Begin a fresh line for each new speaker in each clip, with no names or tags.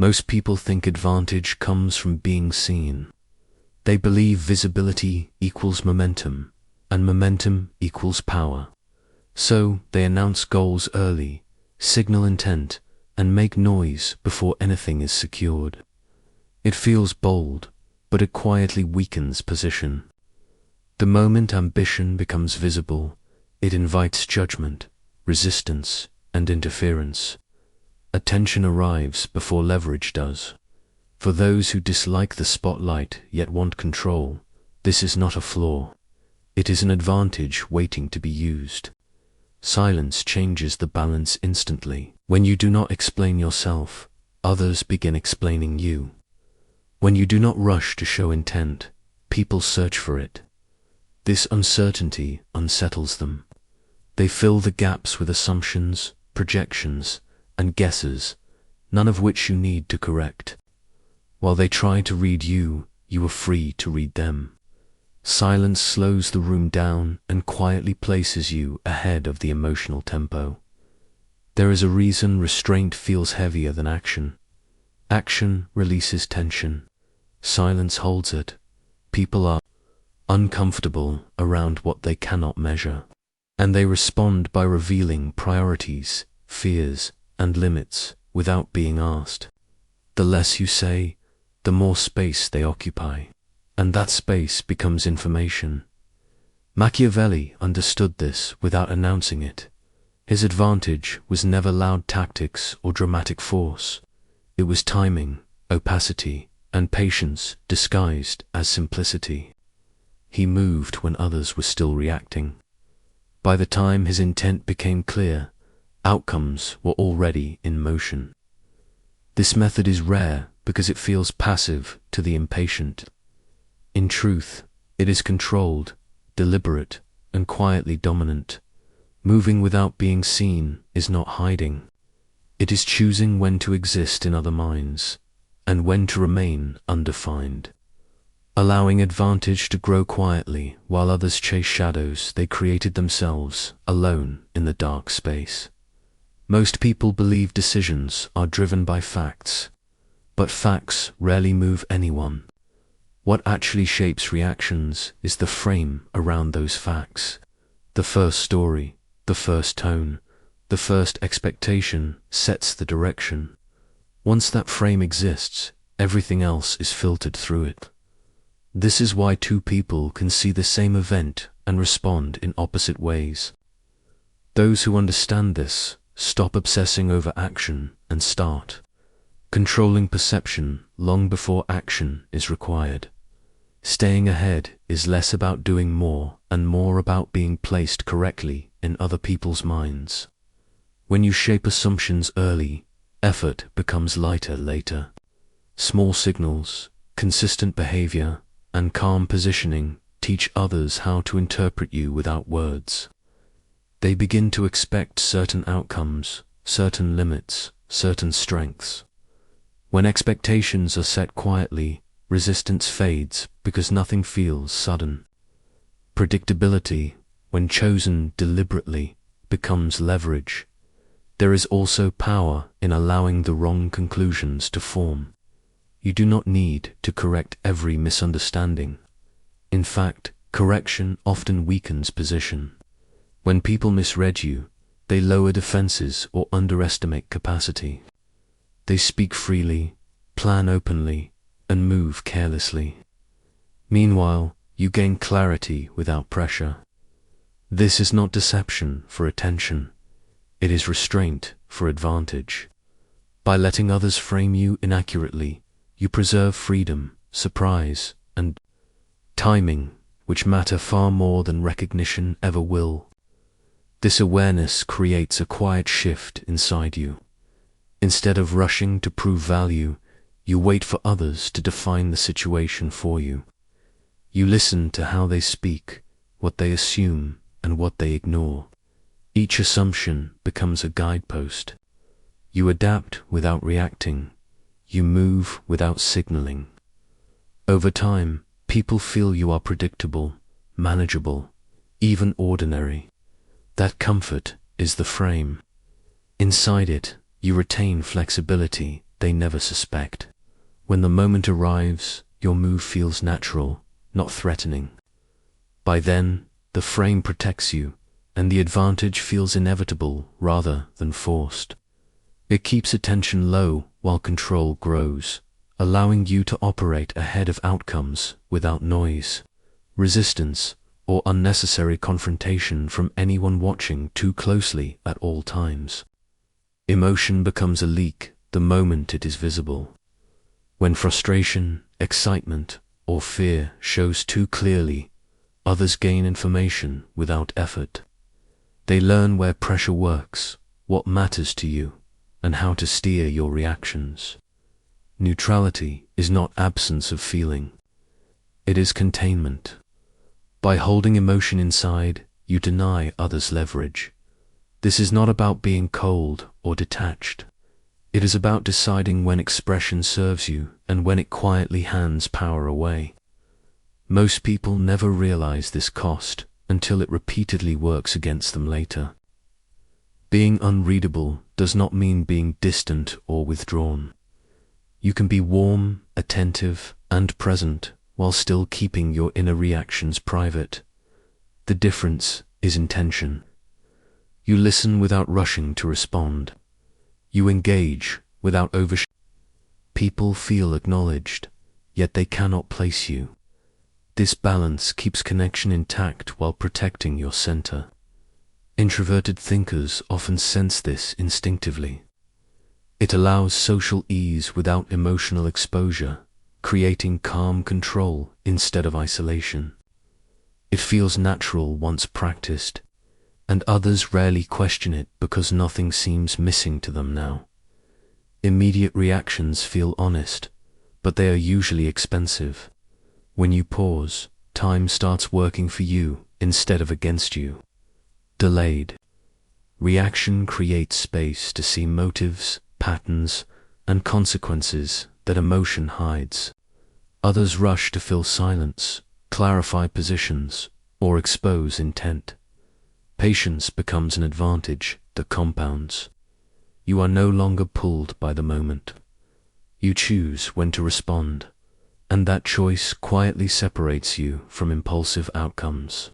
Most people think advantage comes from being seen. They believe visibility equals momentum, and momentum equals power. So they announce goals early, signal intent, and make noise before anything is secured. It feels bold, but it quietly weakens position. The moment ambition becomes visible, it invites judgment, resistance, and interference. Attention arrives before leverage does. For those who dislike the spotlight yet want control, this is not a flaw. It is an advantage waiting to be used. Silence changes the balance instantly. When you do not explain yourself, others begin explaining you. When you do not rush to show intent, people search for it. This uncertainty unsettles them. They fill the gaps with assumptions, projections, and guesses, none of which you need to correct. While they try to read you, you are free to read them. Silence slows the room down and quietly places you ahead of the emotional tempo. There is a reason restraint feels heavier than action. Action releases tension. Silence holds it. People are uncomfortable around what they cannot measure, and they respond by revealing priorities, fears, and limits without being asked. The less you say, the more space they occupy, and that space becomes information. Machiavelli understood this without announcing it. His advantage was never loud tactics or dramatic force. It was timing, opacity, and patience disguised as simplicity. He moved when others were still reacting. By the time his intent became clear, outcomes were already in motion. This method is rare because it feels passive to the impatient. In truth, it is controlled, deliberate, and quietly dominant. Moving without being seen is not hiding. It is choosing when to exist in other minds, and when to remain undefined. Allowing advantage to grow quietly while others chase shadows they created themselves, alone in the dark space. Most people believe decisions are driven by facts, but facts rarely move anyone. What actually shapes reactions is the frame around those facts. The first story, the first tone, the first expectation sets the direction. Once that frame exists, everything else is filtered through it. This is why two people can see the same event and respond in opposite ways. Those who understand this stop obsessing over action and start controlling perception long before action is required. Staying ahead is less about doing more and more about being placed correctly in other people's minds. When you shape assumptions early, effort becomes lighter later. Small signals, consistent behavior, and calm positioning teach others how to interpret you without words. They begin to expect certain outcomes, certain limits, certain strengths. When expectations are set quietly, resistance fades because nothing feels sudden. Predictability, when chosen deliberately, becomes leverage. There is also power in allowing the wrong conclusions to form. You do not need to correct every misunderstanding. In fact, correction often weakens position. When people misread you, they lower defenses or underestimate capacity. They speak freely, plan openly, and move carelessly. Meanwhile, you gain clarity without pressure. This is not deception for attention. It is restraint for advantage. By letting others frame you inaccurately, you preserve freedom, surprise, and timing, which matter far more than recognition ever will. This awareness creates a quiet shift inside you. Instead of rushing to prove value, you wait for others to define the situation for you. You listen to how they speak, what they assume, and what they ignore. Each assumption becomes a guidepost. You adapt without reacting. You move without signaling. Over time, people feel you are predictable, manageable, even ordinary. That comfort is the frame. Inside it, you retain flexibility, they never suspect. When the moment arrives, your move feels natural, not threatening. By then, the frame protects you, and the advantage feels inevitable rather than forced. It keeps attention low while control grows, allowing you to operate ahead of outcomes without noise, resistance, or unnecessary confrontation from anyone watching too closely at all times. Emotion becomes a leak the moment it is visible. When frustration, excitement, or fear shows too clearly, others gain information without effort. They learn where pressure works, what matters to you, and how to steer your reactions. Neutrality is not absence of feeling. It is containment. By holding emotion inside, you deny others leverage. This is not about being cold or detached. It is about deciding when expression serves you and when it quietly hands power away. Most people never realize this cost until it repeatedly works against them later. Being unreadable does not mean being distant or withdrawn. You can be warm, attentive, and present while still keeping your inner reactions private. The difference is intention. You listen without rushing to respond. You engage without oversharing. People feel acknowledged, yet they cannot place you. This balance keeps connection intact while protecting your center. Introverted thinkers often sense this instinctively. It allows social ease without emotional exposure, creating calm control instead of isolation. It feels natural once practiced, and others rarely question it because nothing seems missing to them now. Immediate reactions feel honest, but they are usually expensive. When you pause, time starts working for you instead of against you. Delayed reaction creates space to see motives, patterns, and consequences that emotion hides. Others rush to fill silence, clarify positions, or expose intent. Patience becomes an advantage that compounds. You are no longer pulled by the moment. You choose when to respond, and that choice quietly separates you from impulsive outcomes.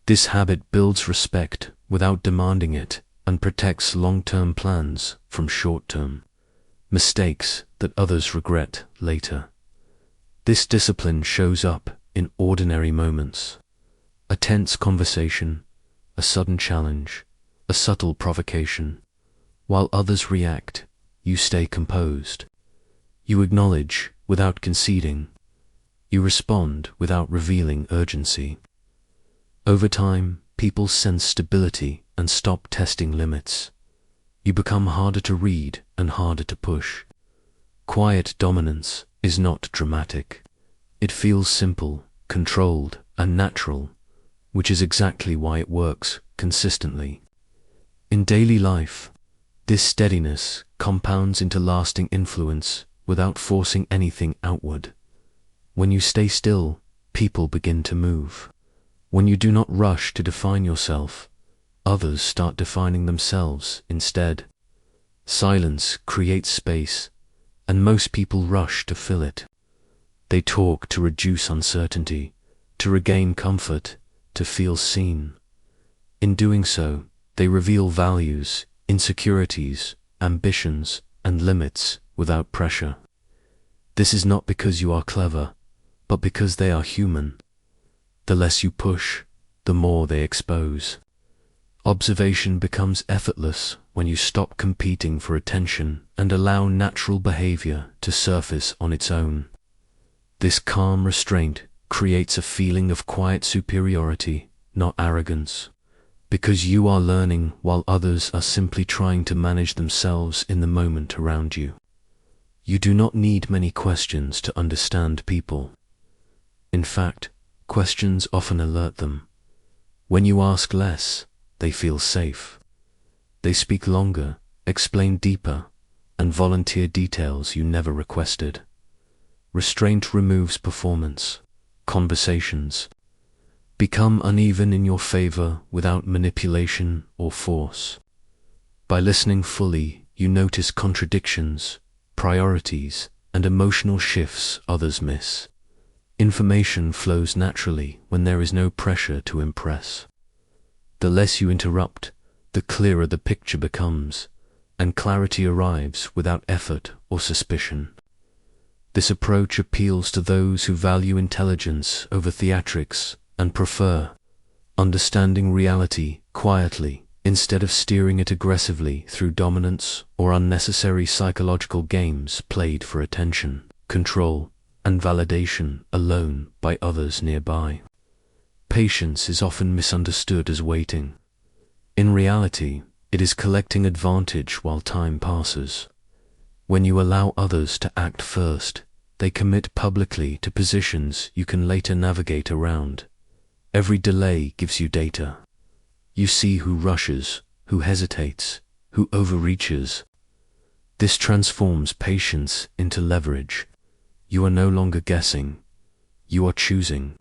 This habit builds respect without demanding it and protects long-term plans from short-term mistakes that others regret later. This discipline shows up in ordinary moments. A tense conversation, a sudden challenge, a subtle provocation. While others react, you stay composed. You acknowledge without conceding. You respond without revealing urgency. Over time, people sense stability and stop testing limits. You become harder to read and harder to push. Quiet dominance is not dramatic. It feels simple, controlled, and natural, which is exactly why it works consistently. In daily life, this steadiness compounds into lasting influence without forcing anything outward. When you stay still, people begin to move. When you do not rush to define yourself, others start defining themselves instead. Silence creates space, and most people rush to fill it. They talk to reduce uncertainty, to regain comfort, to feel seen. In doing so, they reveal values, insecurities, ambitions, and limits without pressure. This is not because you are clever, but because they are human. The less you push, the more they expose. Observation becomes effortless when you stop competing for attention and allow natural behavior to surface on its own. This calm restraint creates a feeling of quiet superiority, not arrogance, because you are learning while others are simply trying to manage themselves in the moment around you. You do not need many questions to understand people. In fact, questions often alert them. When you ask less, they feel safe. They speak longer, explain deeper, and volunteer details you never requested. Restraint removes performance. Conversations become uneven in your favor without manipulation or force. By listening fully, you notice contradictions, priorities, and emotional shifts others miss. Information flows naturally when there is no pressure to impress. The less you interrupt, the clearer the picture becomes, and clarity arrives without effort or suspicion. This approach appeals to those who value intelligence over theatrics and prefer understanding reality quietly instead of steering it aggressively through dominance or unnecessary psychological games played for attention, control, and validation alone by others nearby. Patience is often misunderstood as waiting. In reality, it is collecting advantage while time passes. When you allow others to act first, they commit publicly to positions you can later navigate around. Every delay gives you data. You see who rushes, who hesitates, who overreaches. This transforms patience into leverage. You are no longer guessing. You are choosing.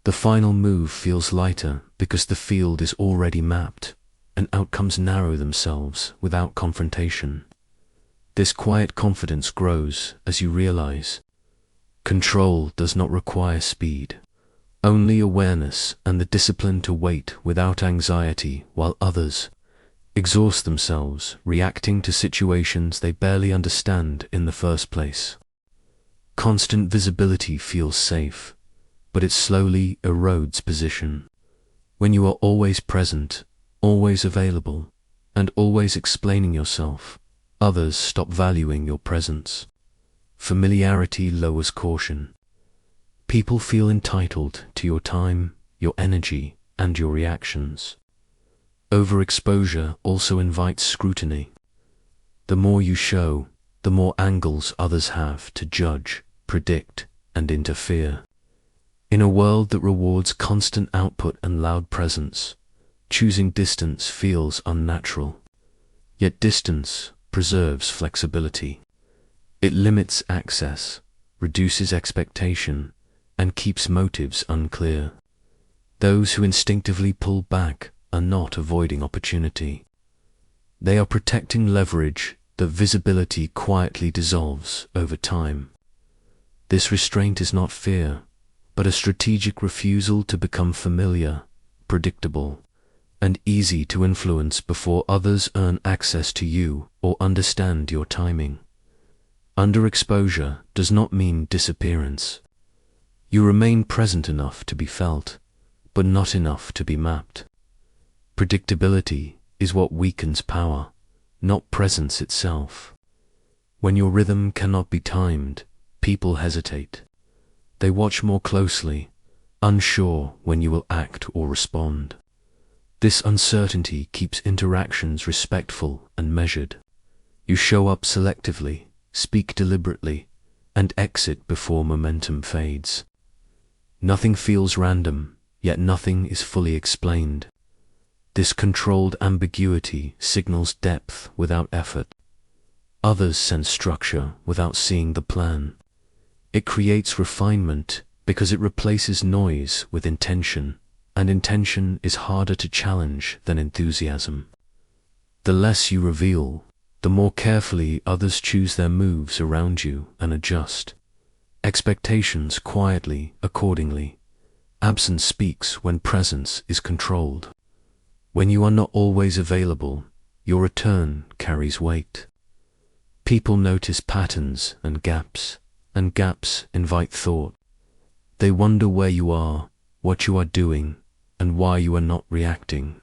The final move feels lighter because the field is already mapped, and outcomes narrow themselves without confrontation. This quiet confidence grows as you realize control does not require speed, only awareness and the discipline to wait without anxiety while others exhaust themselves reacting to situations they barely understand in the first place. Constant visibility feels safe, but it slowly erodes position. When you are always present, always available, and always explaining yourself, others stop valuing your presence. Familiarity lowers caution. People feel entitled to your time, your energy, and your reactions. Overexposure also invites scrutiny. The more you show, the more angles others have to judge, predict, and interfere. In a world that rewards constant output and loud presence, choosing distance feels unnatural. Yet distance preserves flexibility. It limits access, reduces expectation, and keeps motives unclear. Those who instinctively pull back are not avoiding opportunity. They are protecting leverage that visibility quietly dissolves over time. This restraint is not fear, but a strategic refusal to become familiar, predictable, and easy to influence before others earn access to you or understand your timing. Underexposure does not mean disappearance. You remain present enough to be felt, but not enough to be mapped. Predictability is what weakens power, not presence itself. When your rhythm cannot be timed, people hesitate. They watch more closely, unsure when you will act or respond. This uncertainty keeps interactions respectful and measured. You show up selectively, speak deliberately, and exit before momentum fades. Nothing feels random, yet nothing is fully explained. This controlled ambiguity signals depth without effort. Others sense structure without seeing the plan. It creates refinement because it replaces noise with intention, and intention is harder to challenge than enthusiasm. The less you reveal, the more carefully others choose their moves around you and adjust. Expectations quietly, accordingly. Absence speaks when presence is controlled. When you are not always available, your return carries weight. People notice patterns and gaps invite thought. They wonder where you are, what you are doing, and why you are not reacting.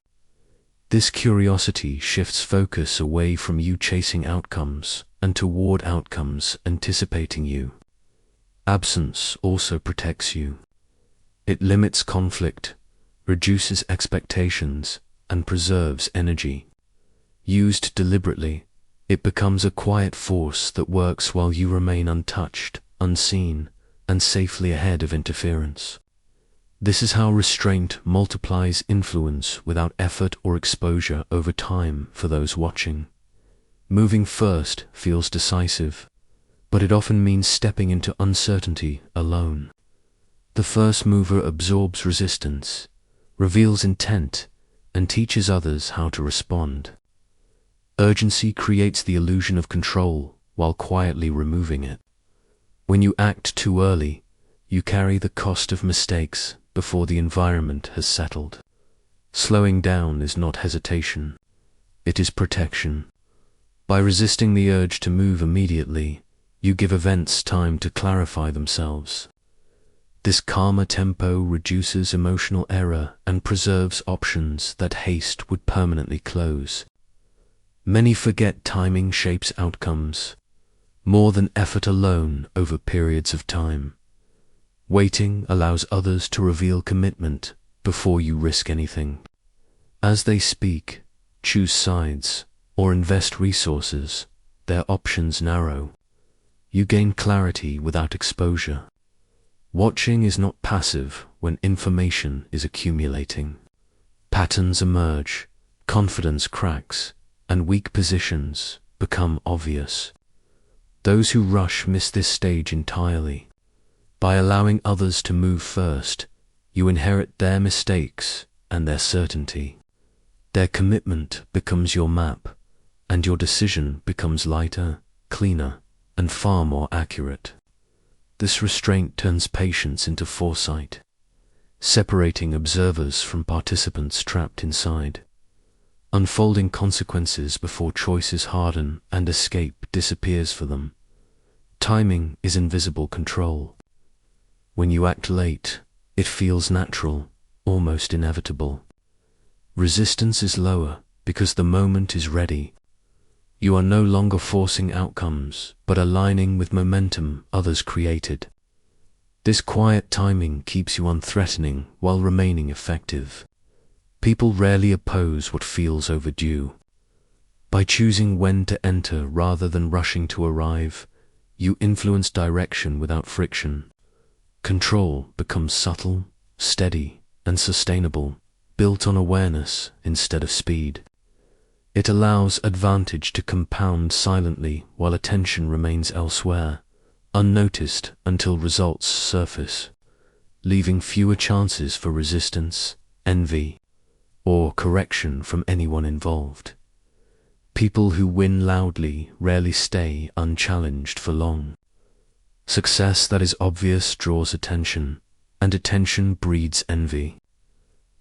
This curiosity shifts focus away from you chasing outcomes and toward outcomes anticipating you. Absence also protects you. It limits conflict, reduces expectations, and preserves energy. Used deliberately, it becomes a quiet force that works while you remain untouched, unseen, and safely ahead of interference. This is how restraint multiplies influence without effort or exposure over time for those watching. Moving first feels decisive, but it often means stepping into uncertainty alone. The first mover absorbs resistance, reveals intent, and teaches others how to respond. Urgency creates the illusion of control, while quietly removing it. When you act too early, you carry the cost of mistakes before the environment has settled. Slowing down is not hesitation, it is protection. By resisting the urge to move immediately, you give events time to clarify themselves. This calmer tempo reduces emotional error and preserves options that haste would permanently close. Many forget timing shapes outcomes, more than effort alone over periods of time. Waiting allows others to reveal commitment before you risk anything. As they speak, choose sides, or invest resources, their options narrow. You gain clarity without exposure. Watching is not passive when information is accumulating. Patterns emerge, confidence cracks, and weak positions become obvious. Those who rush miss this stage entirely. By allowing others to move first, you inherit their mistakes and their certainty. Their commitment becomes your map, and your decision becomes lighter, cleaner, and far more accurate. This restraint turns patience into foresight, separating observers from participants trapped inside. Unfolding consequences before choices harden and escape disappears for them. Timing is invisible control. When you act late, it feels natural, almost inevitable. Resistance is lower because the moment is ready. You are no longer forcing outcomes, but aligning with momentum others created. This quiet timing keeps you unthreatening while remaining effective. People rarely oppose what feels overdue. By choosing when to enter rather than rushing to arrive, you influence direction without friction. Control becomes subtle, steady, and sustainable, built on awareness instead of speed. It allows advantage to compound silently while attention remains elsewhere, unnoticed until results surface, leaving fewer chances for resistance, envy, or correction from anyone involved. People who win loudly rarely stay unchallenged for long. Success that is obvious draws attention, and attention breeds envy.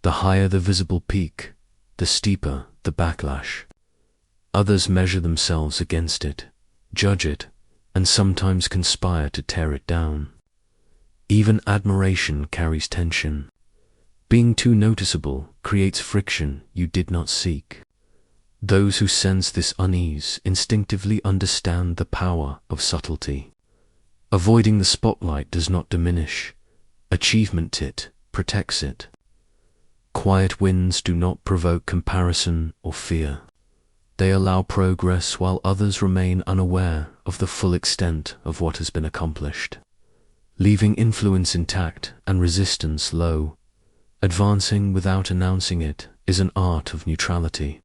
The higher the visible peak, the steeper the backlash. Others measure themselves against it, judge it, and sometimes conspire to tear it down. Even admiration carries tension. Being too noticeable creates friction you did not seek. Those who sense this unease instinctively understand the power of subtlety. Avoiding the spotlight does not diminish. Achievement it protects it. Quiet wins do not provoke comparison or fear. They allow progress while others remain unaware of the full extent of what has been accomplished. Leaving influence intact and resistance low, advancing without announcing it is an art of neutrality.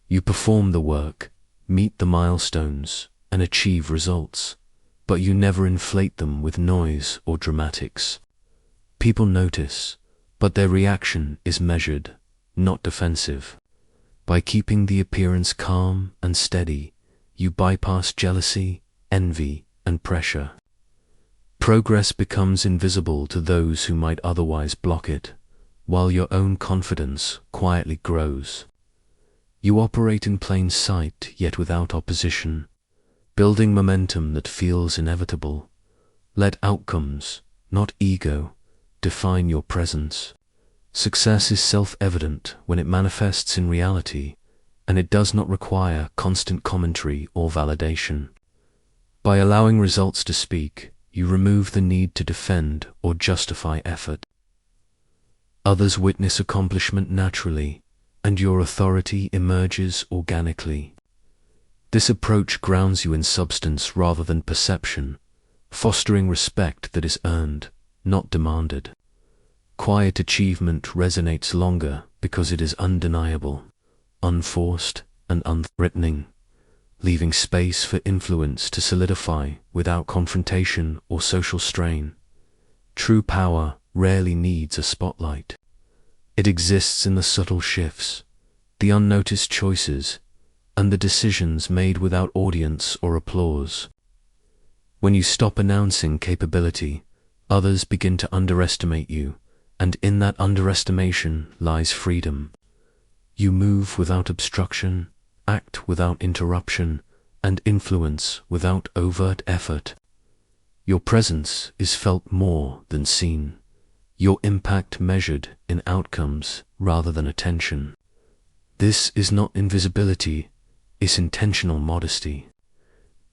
You perform the work, meet the milestones, and achieve results, but you never inflate them with noise or dramatics. People notice, but their reaction is measured, not defensive. By keeping the appearance calm and steady, you bypass jealousy, envy, and pressure. Progress becomes invisible to those who might otherwise block it, while your own confidence quietly grows. You operate in plain sight, yet without opposition, building momentum that feels inevitable. Let outcomes, not ego, define your presence. Success is self-evident when it manifests in reality, and it does not require constant commentary or validation. By allowing results to speak, you remove the need to defend or justify effort. Others witness accomplishment naturally, and your authority emerges organically. This approach grounds you in substance rather than perception, fostering respect that is earned, not demanded. Quiet achievement resonates longer because it is undeniable, unforced, and unthreatening, leaving space for influence to solidify without confrontation or social strain. True power rarely needs a spotlight. It exists in the subtle shifts, the unnoticed choices, and the decisions made without audience or applause. When you stop announcing capability, others begin to underestimate you, and in that underestimation lies freedom. You move without obstruction, act without interruption, and influence without overt effort. Your presence is felt more than seen, your impact measured in outcomes rather than attention. This is not invisibility, it's intentional modesty.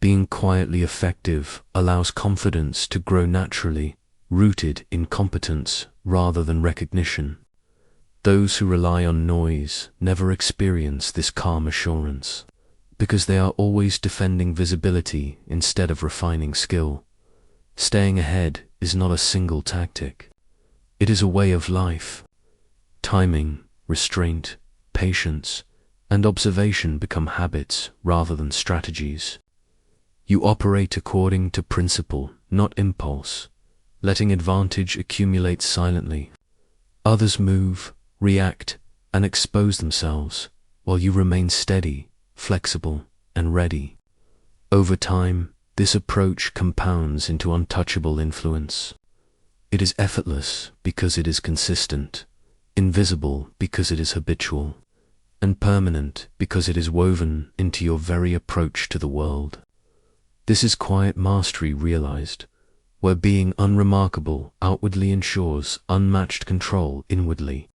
Being quietly effective allows confidence to grow naturally, rooted in competence rather than recognition. Those who rely on noise never experience this calm assurance, because they are always defending visibility instead of refining skill. Staying ahead is not a single tactic. It is a way of life. Timing, restraint, patience, and observation become habits rather than strategies. You operate according to principle, not impulse, letting advantage accumulate silently. Others move, react, and expose themselves, while you remain steady, flexible, and ready. Over time, this approach compounds into untouchable influence. It is effortless because it is consistent, invisible because it is habitual, and permanent because it is woven into your very approach to the world. This is quiet mastery realized, where being unremarkable outwardly ensures unmatched control inwardly.